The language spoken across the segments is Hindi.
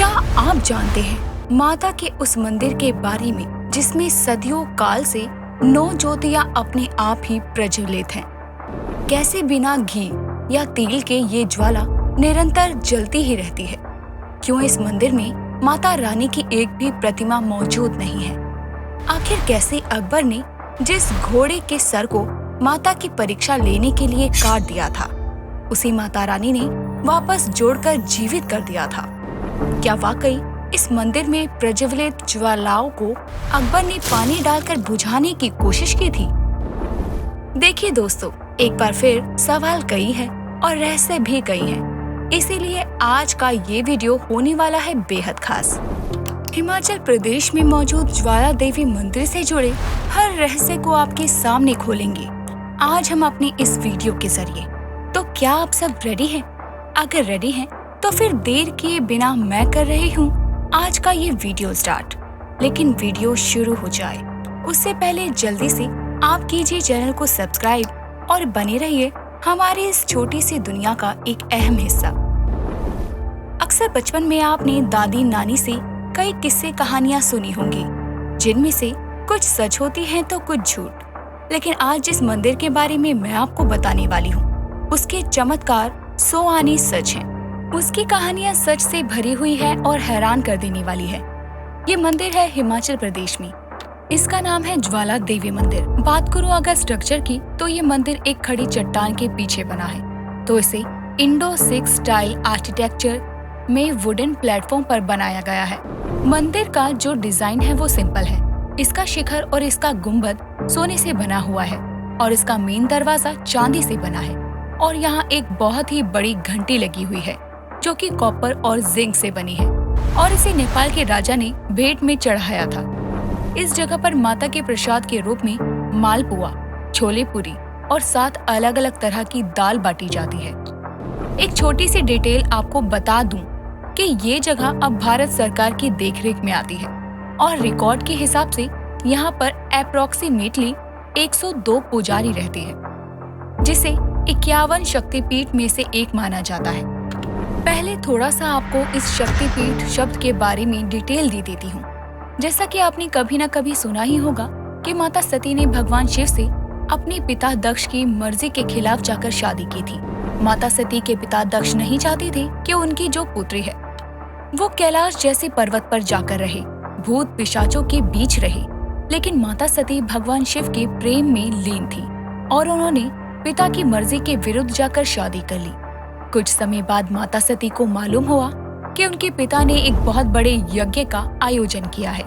क्या आप जानते हैं माता के उस मंदिर के बारे में जिसमें सदियों काल से 9 ज्योतियां अपने आप ही प्रज्वलित हैं? कैसे बिना घी या तेल के ये ज्वाला निरंतर जलती ही रहती है? क्यों इस मंदिर में माता रानी की एक भी प्रतिमा मौजूद नहीं है? आखिर कैसे अकबर ने जिस घोड़े के सर को माता की परीक्षा लेने के लिए काट दिया था, उसी माता रानी ने वापस जोड़कर जीवित कर दिया था? क्या वाकई इस मंदिर में प्रज्वलित ज्वालाओं को अकबर ने पानी डालकर बुझाने की कोशिश की थी? देखिए दोस्तों, एक बार फिर सवाल कई है और रहस्य भी कई हैं। इसीलिए आज का ये वीडियो होने वाला है बेहद खास। हिमाचल प्रदेश में मौजूद ज्वाला देवी मंदिर से जुड़े हर रहस्य को आपके सामने खोलेंगे आज हम अपने इस वीडियो के जरिए। तो क्या आप सब रेडी हैं? अगर रेडी हैं तो फिर देर किए बिना मैं कर रही हूँ आज का ये वीडियो स्टार्ट। लेकिन वीडियो शुरू हो जाए उससे पहले जल्दी से आप कीजिए चैनल को सब्सक्राइब और बने रहिए हमारी इस छोटी सी दुनिया का एक अहम हिस्सा। अक्सर बचपन में आपने दादी नानी से कई किस्से कहानियां सुनी होंगी, जिनमें से कुछ सच होती हैं तो कुछ झूठ। लेकिन आज जिस मंदिर के बारे में मैं आपको बताने वाली हूँ, उसके चमत्कार 100 आने सच हैं। उसकी कहानियां सच से भरी हुई है और हैरान कर देने वाली है। ये मंदिर है हिमाचल प्रदेश में। इसका नाम है ज्वाला देवी मंदिर। बात करूं अगर स्ट्रक्चर की, तो ये मंदिर एक खड़ी चट्टान के पीछे बना है। तो इसे इंडो सिख स्टाइल आर्किटेक्चर में वुडन प्लेटफॉर्म पर बनाया गया है। मंदिर का जो डिजाइन है वो सिंपल है। इसका शिखर और इसका गुम्बद सोने से बना हुआ है और इसका मेन दरवाजा चांदी से बना है। और यहाँ एक बहुत ही बड़ी घंटी लगी हुई है जो कि कॉपर और जिंक से बनी है और इसे नेपाल के राजा ने भेंट में चढ़ाया था। इस जगह पर माता के प्रसाद के रूप में मालपुआ, छोले पूरी और 7 अलग अलग तरह की दाल बांटी जाती है। एक छोटी सी डिटेल आपको बता दूं कि ये जगह अब भारत सरकार की देखरेख में आती है और रिकॉर्ड के हिसाब से यहाँ पर अप्रोक्सीमेटली 102 पुजारी रहते हैं, जिसे 51 शक्तिपीठ में से एक माना जाता है। पहले थोड़ा सा आपको इस शक्तिपीठ शब्द के बारे में डिटेल दे देती हूँ। जैसा कि आपने कभी न कभी सुना ही होगा कि माता सती ने भगवान शिव से अपने पिता दक्ष की मर्जी के खिलाफ जाकर शादी की थी। माता सती के पिता दक्ष नहीं चाहते थे कि उनकी जो पुत्री है वो कैलाश जैसे पर्वत पर जाकर रहे, भूत पिशाचों के बीच रहे। लेकिन माता सती भगवान शिव के प्रेम में लीन थी और उन्होंने पिता की मर्जी के विरुद्ध जाकर शादी कर ली। कुछ समय बाद माता सती को मालूम हुआ कि उनके पिता ने एक बहुत बड़े यज्ञ का आयोजन किया है,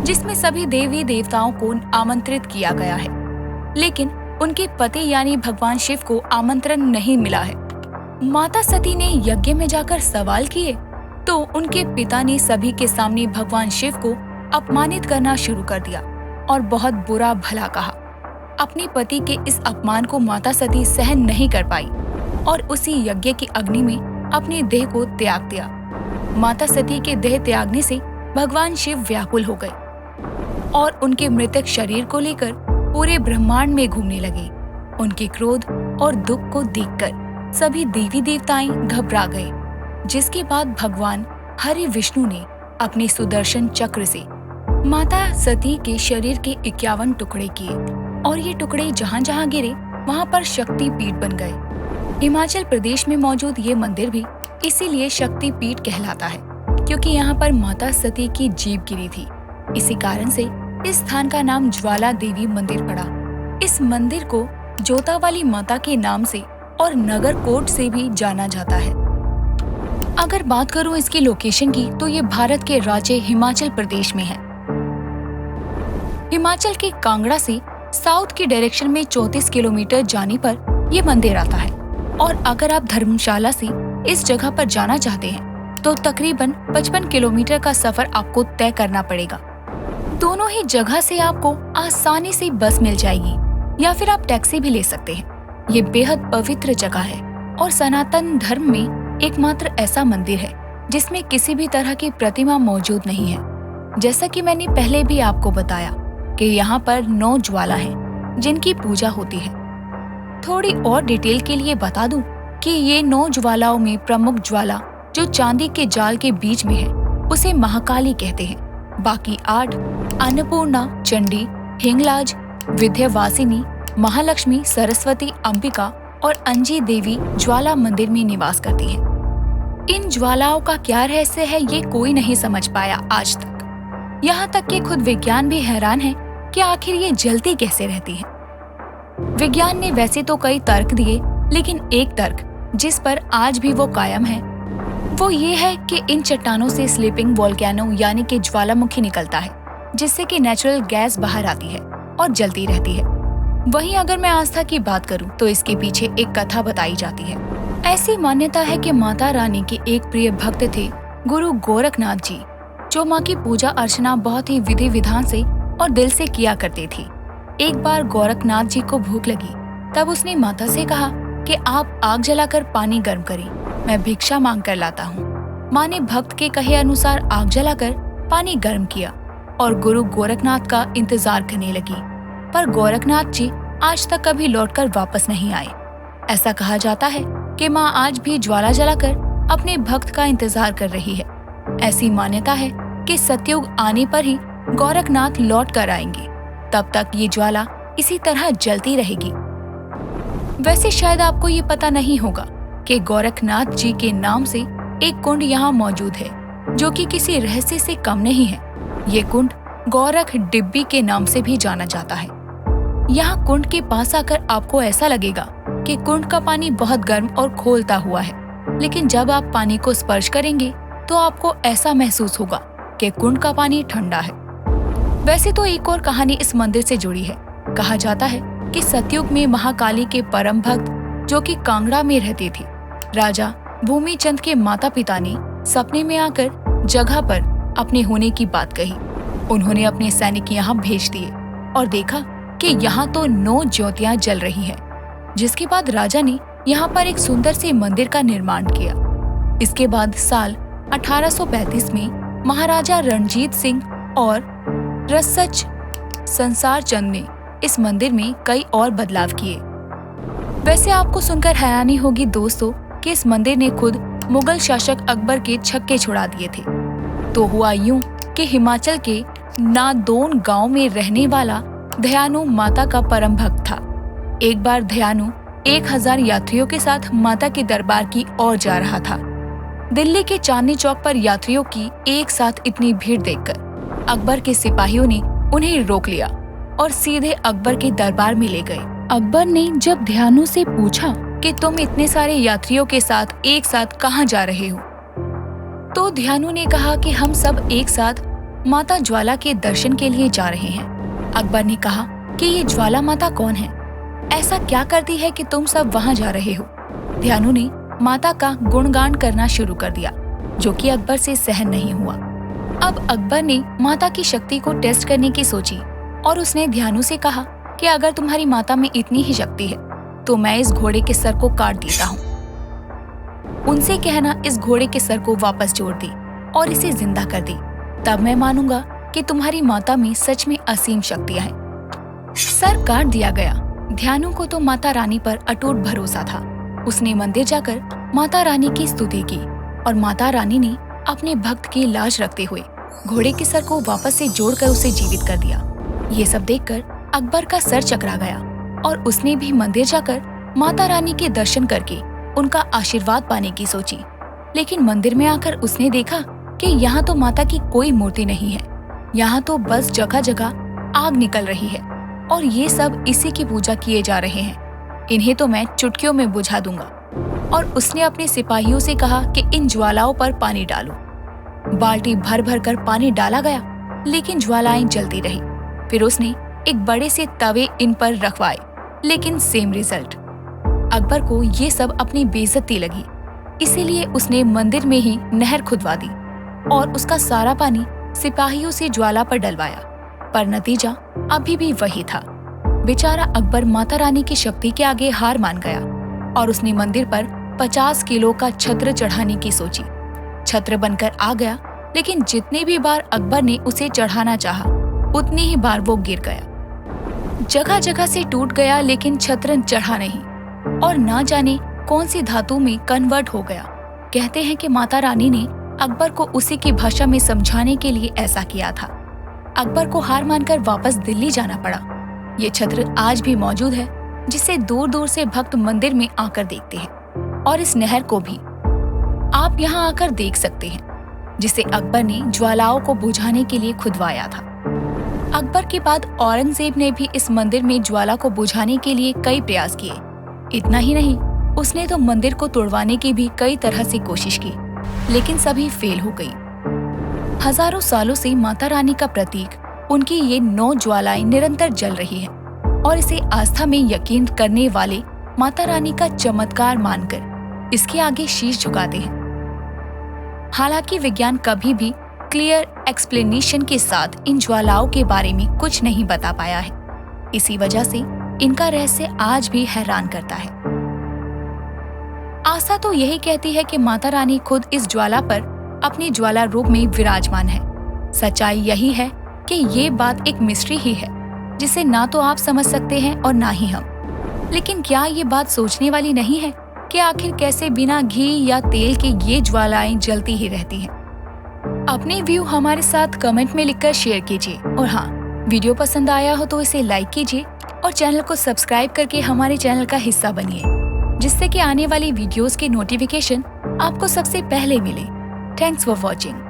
जिसमें सभी देवी देवताओं को आमंत्रित किया गया है। लेकिन उनके पति यानी भगवान शिव को आमंत्रण नहीं मिला है। माता सती ने यज्ञ में जाकर सवाल किए तो उनके पिता ने सभी के सामने भगवान शिव को अपमानित करना शुरू कर दिया और बहुत बुरा भला कहा। अपने पति के इस अपमान को माता सती सहन नहीं कर पाई और उसी यज्ञ की अग्नि में अपने देह को त्याग दिया। माता सती के देह त्यागने से भगवान शिव व्याकुल हो गए और उनके मृतक शरीर को लेकर पूरे ब्रह्मांड में घूमने लगे। उनके क्रोध और दुख को देखकर सभी देवी देवताएं घबरा गए, जिसके बाद भगवान हरि विष्णु ने अपने सुदर्शन चक्र से माता सती के शरीर के 51 टुकड़े किए और ये टुकड़े जहाँ जहाँ गिरे वहाँ पर शक्ति पीठ बन गए। हिमाचल प्रदेश में मौजूद ये मंदिर भी इसीलिए शक्ति पीठ कहलाता है, क्योंकि यहाँ पर माता सती की जीभ गिरी थी। इसी कारण से इस स्थान का नाम ज्वाला देवी मंदिर पड़ा। इस मंदिर को जोता वाली माता के नाम से और नगर कोट से भी जाना जाता है। अगर बात करूँ इसकी लोकेशन की, तो ये भारत के राज्य हिमाचल प्रदेश में है। हिमाचल के कांगड़ा से साउथ की डायरेक्शन में 34 किलोमीटर जाने पर ये मंदिर आता है। और अगर आप धर्मशाला से इस जगह पर जाना चाहते हैं तो तकरीबन 55 किलोमीटर का सफर आपको तय करना पड़ेगा। दोनों ही जगह से आपको आसानी से बस मिल जाएगी या फिर आप टैक्सी भी ले सकते हैं। ये बेहद पवित्र जगह है और सनातन धर्म में एकमात्र ऐसा मंदिर है जिसमें किसी भी तरह की प्रतिमा मौजूद नहीं है। जैसा कि मैंने पहले भी आपको बताया कि यहाँ पर 9 ज्वाला हैं जिनकी पूजा होती है। थोड़ी और डिटेल के लिए बता दूं कि ये 9 ज्वालाओं में प्रमुख ज्वाला जो चांदी के जाल के बीच में है उसे महाकाली कहते हैं। बाकी 8 अन्नपूर्णा, चंडी, हिंगलाज, विंध्यवासिनी, महालक्ष्मी, सरस्वती, अंबिका और अंजी देवी ज्वाला मंदिर में निवास करती हैं। इन ज्वालाओं का क्या रहस्य है ये कोई नहीं समझ पाया आज तक। यहाँ तक कि खुद विज्ञान भी हैरान है कि आखिर ये जलती कैसे रहती है। विज्ञान ने वैसे तो कई तर्क दिए, लेकिन एक तर्क जिस पर आज भी वो कायम है वो ये है कि इन चट्टानों से स्लीपिंग वोल्केनो यानी कि ज्वालामुखी निकलता है, जिससे कि नेचुरल गैस बाहर आती है और जलती रहती है। वहीं अगर मैं आस्था की बात करूं तो इसके पीछे एक कथा बताई जाती है। ऐसी मान्यता है कि माता रानी के एक प्रिय भक्त थे गुरु गोरखनाथ जी, जो माँ की पूजा अर्चना बहुत ही विधि विधान से और दिल से किया करते थे। एक बार गोरखनाथ जी को भूख लगी, तब उसने माता से कहा कि आप आग जलाकर पानी गर्म करें, मैं भिक्षा मांग कर लाता हूँ। माँ ने भक्त के कहे अनुसार आग जलाकर पानी गर्म किया और गुरु गोरखनाथ का इंतजार करने लगी, पर गोरखनाथ जी आज तक कभी लौटकर वापस नहीं आए। ऐसा कहा जाता है कि माँ आज भी ज्वाला जलाकर अपने भक्त का इंतजार कर रही है। ऐसी मान्यता है कि सतयुग आने पर ही गोरखनाथ लौट कर आएंगे, तब तक ये ज्वाला इसी तरह जलती रहेगी। वैसे शायद आपको ये पता नहीं होगा कि गोरखनाथ जी के नाम से एक कुंड यहाँ मौजूद है, जो कि किसी रहस्य से कम नहीं है। ये कुंड गोरख डिब्बी के नाम से भी जाना जाता है। यहाँ कुंड के पास आकर आपको ऐसा लगेगा कि कुंड का पानी बहुत गर्म और खौलता हुआ है, लेकिन जब आप पानी को स्पर्श करेंगे तो आपको ऐसा महसूस होगा कि कुंड का पानी ठंडा है। वैसे तो एक और कहानी इस मंदिर से जुड़ी है। कहा जाता है कि सतयुग में महाकाली के परम भक्त, जो कि कांगड़ा में रहते थे, राजा भूमिचंद के माता पिता ने सपने में आकर जगह पर अपने होने की बात कही। उन्होंने अपने सैनिक यहाँ भेज दिए और देखा कि यहाँ तो 9 ज्योतियां जल रही हैं। जिसके बाद राजा ने यहाँ पर एक सुंदर से मंदिर का निर्माण किया। इसके बाद साल 1835 में महाराजा रणजीत सिंह और रसच संसार चंद ने इस मंदिर में कई और बदलाव किए। वैसे आपको सुनकर हैरानी होगी दोस्तों कि इस मंदिर ने खुद मुगल शासक अकबर के छक्के छुड़ा दिए थे। तो हुआ यूं कि हिमाचल के नादौन गांव में रहने वाला दयानु माता का परम भक्त था। एक बार दयानु 1000 यात्रियों के साथ माता के दरबार की ओर जा रहा था। दिल्ली के चांदनी चौक पर यात्रियों की एक साथ इतनी भीड़ देखकर अकबर के सिपाहियों ने उन्हें रोक लिया और सीधे अकबर के दरबार में ले गए। अकबर ने जब दयानु से पूछा कि तुम इतने सारे यात्रियों के साथ एक साथ कहाँ जा रहे हो, तो दयानु ने कहा कि हम सब एक साथ माता ज्वाला के दर्शन के लिए जा रहे हैं। अकबर ने कहा कि ये ज्वाला माता कौन है, ऐसा क्या करती है कि तुम सब वहाँ जा रहे हो। दयानु ने माता का गुणगान करना शुरू कर दिया, जो कि अकबर से सहन नहीं हुआ। अब अकबर ने माता की शक्ति को टेस्ट करने की सोची और उसने दयानु से कहा कि अगर तुम्हारी माता में इतनी ही शक्ति है तो मैं इस घोड़े के सर को काट देता हूँ। उनसे कहना इस घोड़े के सर को वापस जोड़ दी और इसे जिंदा कर दी, तब मैं मानूंगा कि तुम्हारी माता में सच में असीम शक्तियां हैं। सर काट दिया गया। दयानु को तो माता रानी पर अटूट भरोसा था। उसने मंदिर जाकर माता रानी की स्तुति की और माता रानी ने अपने भक्त की लाज रखते हुए घोड़े के सर को वापस से जोड़कर उसे जीवित कर दिया। ये सब देखकर अकबर का सर चकरा गया और उसने भी मंदिर जाकर माता रानी के दर्शन करके उनका आशीर्वाद पाने की सोची। लेकिन मंदिर में आकर उसने देखा कि यहाँ तो माता की कोई मूर्ति नहीं है, यहाँ तो बस जगह जगह आग निकल रही है और ये सब इसी की पूजा किए जा रहे हैं। इन्हें तो मैं चुटकियों में बुझा दूंगा। और उसने अपने सिपाहियों से कहा कि इन ज्वालाओं पर पानी डालो। बाल्टी भर भर कर पानी डाला गया, लेकिन ज्वालाएं जलती रही। फिर उसने एक बड़े से तवे इन पर रखवाए, लेकिन सेम रिजल्ट। अकबर को ये सब अपनी बेइज्जती लगी, इसीलिए उसने मंदिर में ही नहर खुदवा दी और उसका सारा पानी सिपाहियों से ज्वाला पर डलवाया, पर नतीजा अभी भी वही था। बेचारा अकबर माता रानी की शक्ति के आगे हार मान गया और उसने मंदिर पर 50 किलो का छत्र चढ़ाने की सोची। छत्र बनकर आ गया, लेकिन जितने भी बार अकबर ने उसे चढ़ाना चाहा, उतनी ही बार वो गिर गया। जगह जगह से टूट गया, लेकिन छत्र चढ़ा नहीं और ना जाने कौन सी धातु में कन्वर्ट हो गया। कहते हैं कि माता रानी ने अकबर को उसी की भाषा में समझाने के लिए ऐसा किया था। अकबर को हार मानकर वापस दिल्ली जाना पड़ा। ये छत्र आज भी मौजूद है, जिसे दूर दूर से भक्त मंदिर में आकर देखते हैं, और इस नहर को भी आप यहाँ आकर देख सकते हैं, जिसे अकबर ने ज्वालाओं को बुझाने के लिए खुदवाया था। अकबर के बाद औरंगजेब ने भी इस मंदिर में ज्वाला को बुझाने के लिए कई प्रयास किए। इतना ही नहीं, उसने तो मंदिर को तोड़वाने की भी कई तरह से कोशिश की, लेकिन सभी फेल हो गई। हजारों सालों से माता रानी का प्रतीक, उनकी ये 9 ज्वालाएं निरंतर जल रही है, और इसे आस्था में यकीन करने वाले माता रानी का चमत्कार मानकर इसके आगे शीश झुकाते हैं। हालांकि विज्ञान कभी भी क्लियर एक्सप्लेनेशन के साथ इन ज्वालाओं के बारे में कुछ नहीं बता पाया है। इसी वजह से इनका रहस्य आज भी हैरान करता है। आस्था तो यही कहती है कि माता रानी खुद इस ज्वाला पर अपने ज्वाला रूप में विराजमान है। सच्चाई यही है कि ये बात एक मिस्ट्री ही है, जिसे ना तो आप समझ सकते हैं और ना ही हम। लेकिन क्या ये बात सोचने वाली नहीं है कि आखिर कैसे बिना घी या तेल के ये ज्वालाएं जलती ही रहती हैं? अपने व्यू हमारे साथ कमेंट में लिखकर शेयर कीजिए, और हाँ, वीडियो पसंद आया हो तो इसे लाइक कीजिए और चैनल को सब्सक्राइब करके हमारे चैनल का हिस्सा बनिए, जिससे कि आने वाली वीडियोस के नोटिफिकेशन आपको सबसे पहले मिले। Thanks for watching.